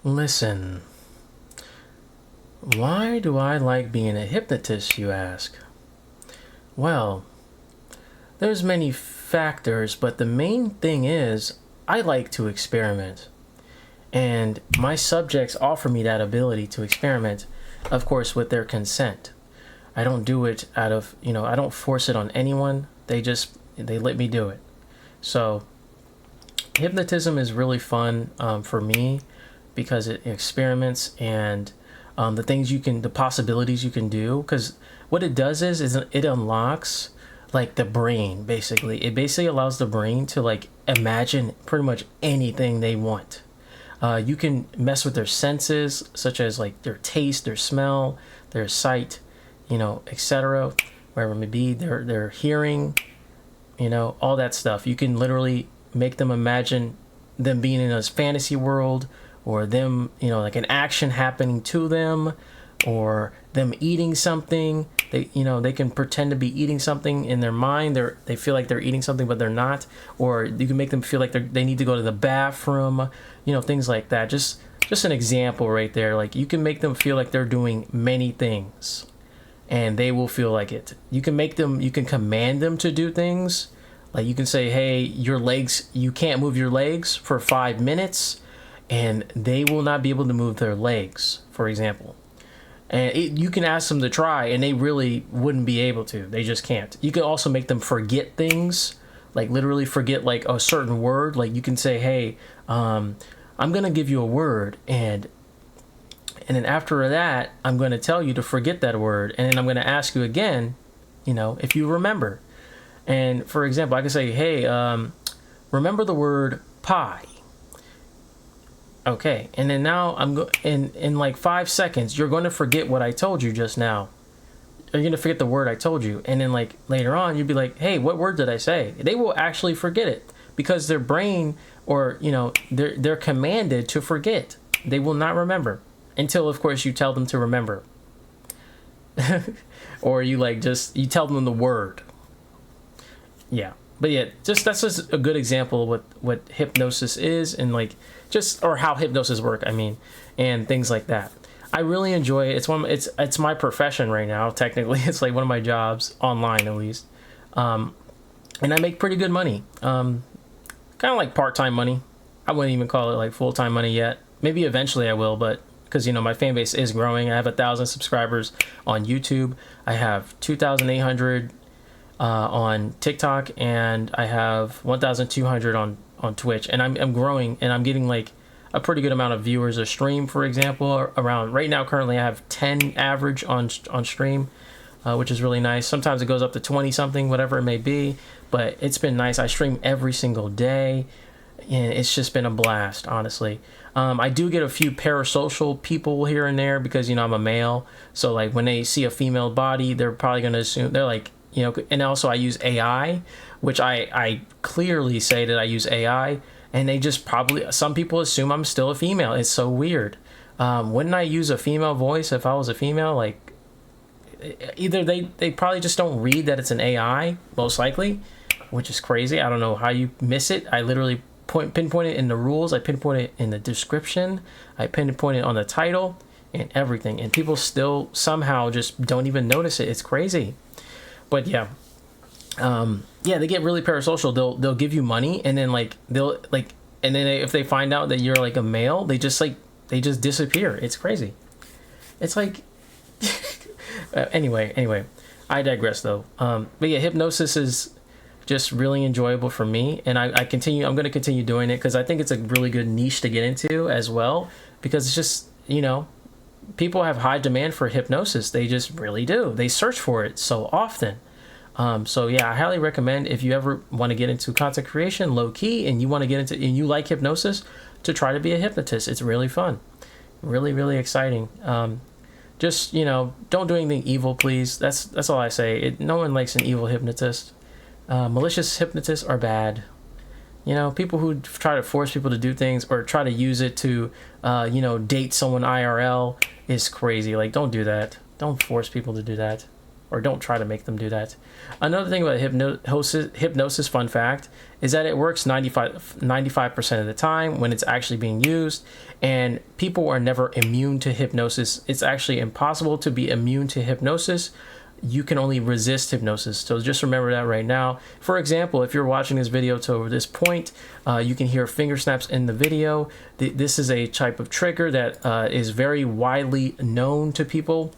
Listen, why do I like being a hypnotist, you ask? Well, there's many factors, but the main thing is I like to experiment. And my subjects offer me that ability to experiment, of course, with their consent. I don't do it out of, I don't force it on anyone. They let me do it. So, hypnotism is really fun for me because it experiments and the possibilities you can do. Because what it does is it unlocks like the brain, basically. It basically allows the brain to like imagine pretty much anything they want. You can mess with their senses, such as like their taste, their smell, their sight, etc. Wherever it may be, their hearing, all that stuff. You can literally make them imagine them being in a fantasy world, or them, like an action happening to them, or them eating something. They can pretend to be eating something in their mind. They feel like they're eating something, but they're not. Or you can make them feel like they need to go to the bathroom, things like that. Just an example right there. Like, you can make them feel like they're doing many things, and they will feel like it. You can command them to do things. Like, you can say, hey, you can't move your legs for 5 minutes, and they will not be able to move their legs, for example. And you can ask them to try, and they really wouldn't be able to. They just can't. You can also make them forget things, like literally forget like a certain word. Like, you can say, hey, I'm going to give you a word, and then after that, I'm going to tell you to forget that word, and then I'm going to ask you again, if you remember. And for example, I can say, hey, remember the word pie. Okay, and then now in like 5 seconds, you're going to forget what I told you just now. You're going to forget the word I told you, and then like later on, you'll be like, hey, what word did I say? They will actually forget it because their brain, or they're commanded to forget. They will not remember until, of course, you tell them to remember, or you tell them the word. Yeah. But yeah, that's just a good example of what hypnosis is, and like or how hypnosis work, and things like that. I really enjoy it. It's my profession right now, technically. It's like one of my jobs, online at least. And I make pretty good money. Kind of like part-time money. I wouldn't even call it like full-time money yet. Maybe eventually I will, but because my fan base is growing. I have 1,000 subscribers on YouTube. I have 2,800 on TikTok, and I have 1,200 on Twitch, and I'm growing, and I'm getting like a pretty good amount of viewers a stream, for example. Around right now, currently I have 10 average on stream, which is really nice. Sometimes it goes up to 20 something, whatever it may be, but it's been nice. I stream every single day, and it's just been a blast, honestly. I do get a few parasocial people here and there because I'm a male, so like when they see a female body, they're probably going to assume, they're like, and also I use AI, which I clearly say that I use AI, and they just some people assume I'm still a female. It's so weird. Wouldn't I use a female voice if I was a female? Like, either they probably just don't read that it's an AI, most likely, which is crazy. I don't know how you miss it. I literally pinpoint it in the rules. I pinpoint it in the description. I pinpoint it on the title and everything, and people still somehow just don't even notice it. It's crazy. But yeah, they get really parasocial. They'll give you money, and then if they find out that you're like a male, they just disappear. It's crazy. It's like anyway, I digress though. But yeah, hypnosis is just really enjoyable for me, and I'm going to continue doing it because I think it's a really good niche to get into as well, because it's just people have high demand for hypnosis. They just really do. They search for it so often. So yeah, I highly recommend, if you ever want to get into content creation low key, and you want to get into, and you like hypnosis, to try to be a hypnotist. It's really fun. Really, really exciting. Just, don't do anything evil, please. That's all I say. No one likes an evil hypnotist. Malicious hypnotists are bad. People who try to force people to do things, or try to use it to, date someone IRL, is crazy. Like, don't do that. Don't force people to do that. or don't try to make them do that. Another thing about hypnosis, fun fact, is that it works 95% of the time when it's actually being used, and people are never immune to hypnosis. It's actually impossible to be immune to hypnosis. You can only resist hypnosis. So just remember that right now. For example, if you're watching this video to this point, you can hear finger snaps in the video. This is a type of trigger that is very widely known to people,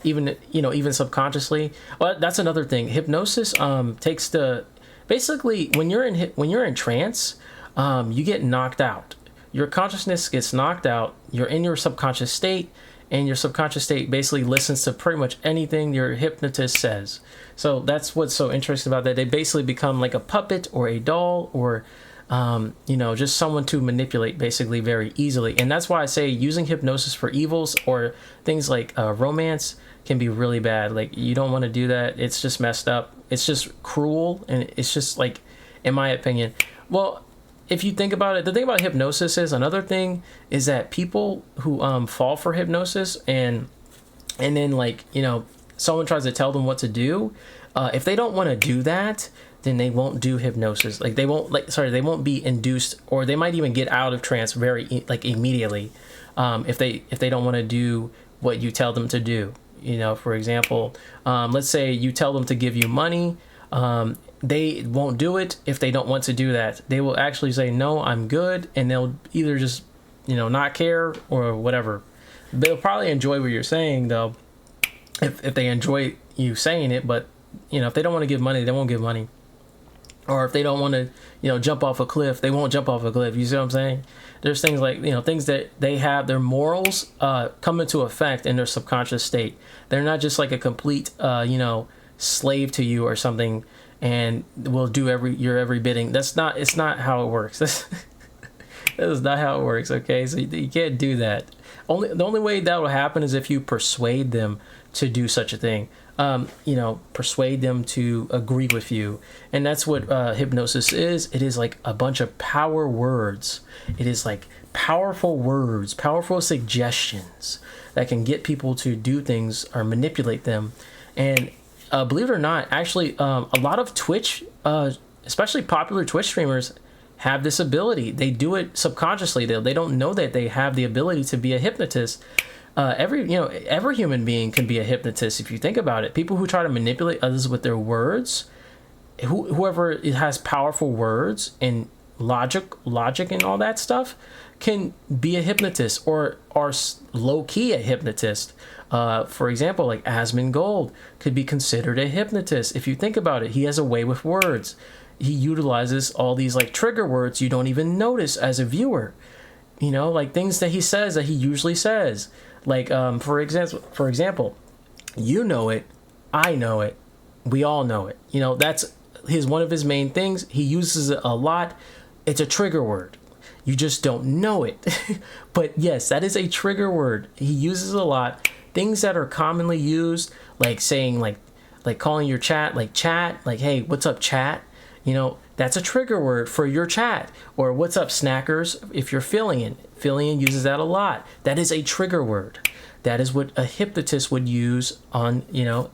even subconsciously. Well, that's another thing. Hypnosis takes the basically when you're in trance, you get knocked out. Your consciousness gets knocked out. You're in your subconscious state. And your subconscious state basically listens to pretty much anything your hypnotist says. So that's what's so interesting about that. They basically become like a puppet or a doll or, just someone to manipulate basically very easily. And that's why I say using hypnosis for evils or things like romance can be really bad. Like, you don't want to do that. It's just messed up. It's just cruel. And it's just like, in my opinion, well, if you think about it, the thing about hypnosis is another thing is that people who fall for hypnosis and then someone tries to tell them what to do, if they don't want to do that, then they won't do hypnosis. Like they won't be induced, or they might even get out of trance very immediately if they don't want to do what you tell them to do. For example, let's say you tell them to give you money. They won't do it if they don't want to do that. They will actually say, no, I'm good. And they'll either just, not care or whatever. They'll probably enjoy what you're saying, though, if they enjoy you saying it. But, if they don't want to give money, they won't give money. Or if they don't want to, jump off a cliff, they won't jump off a cliff. You see what I'm saying? There's things like, things that they have, their morals come into effect in their subconscious state. They're not just like a complete, slave to you or something, and will do your every bidding. It's not how it works. That is not how it works. Okay, so you can't do that. The only way that will happen is if you persuade them to do such a thing. Persuade them to agree with you, and that's what hypnosis is. It is like a bunch of power words. It is like powerful words, powerful suggestions that can get people to do things or manipulate them. And believe it or not, actually, a lot of Twitch, especially popular Twitch streamers, have this ability. They do it subconsciously. They don't know that they have the ability to be a hypnotist. Every human being can be a hypnotist if you think about it. People who try to manipulate others with their words, whoever has powerful words and logic and all that stuff, can be a hypnotist or are low-key a hypnotist. For example, like Asmongold could be considered a hypnotist. If you think about it, he has a way with words. He utilizes all these like trigger words you don't even notice as a viewer. Like things that he says that he usually says. Like, for example, you know it, I know it, we all know it. That's one of his main things. He uses it a lot. It's a trigger word. You just don't know it. But yes, that is a trigger word. He uses it a lot. Things that are commonly used, like saying like calling your chat, like, hey, what's up, chat? That's a trigger word for your chat. Or what's up, snackers, if you're Fillion. Fillion uses that a lot. That is a trigger word. That is what a hypnotist would use on,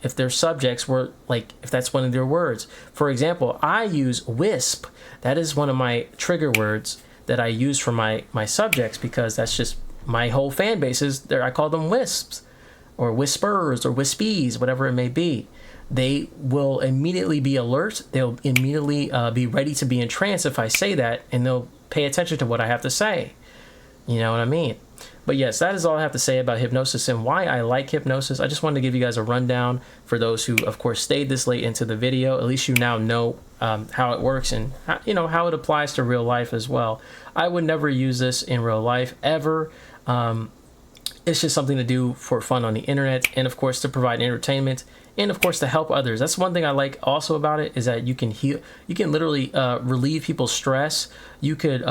if their subjects were like, if that's one of their words. For example, I use wisp. That is one of my trigger words that I use for my subjects, because that's just my whole fan base is there. I call them wisps or whispers or wispies, whatever it may be. They will immediately be alert. They'll immediately be ready to be in trance if I say that, and they'll pay attention to what I have to say. You know what I mean? But yes, that is all I have to say about hypnosis and why I like hypnosis. I just wanted to give you guys a rundown for those who, of course, stayed this late into the video. At least you now know how it works and how it applies to real life as well. I would never use this in real life ever. It's just something to do for fun on the internet, and of course to provide entertainment, and of course to help others. That's one thing I like also about it, is that you can heal. You can literally relieve people's stress. You could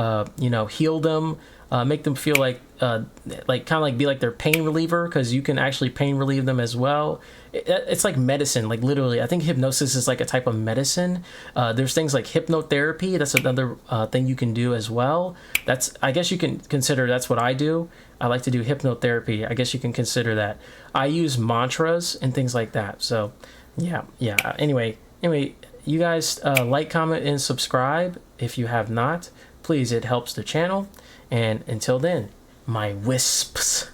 heal them. make them feel like kind of like be like their pain reliever, because you can actually pain relieve them as well. It's like medicine, like literally. I think hypnosis is like a type of medicine. There's things like hypnotherapy. That's another thing you can do as well. I guess you can consider that's what I do. I like to do hypnotherapy. I guess you can consider that. I use mantras and things like that. So yeah. Anyway, you guys like, comment, and subscribe if you have not. Please, it helps the channel. And until then, my wisps.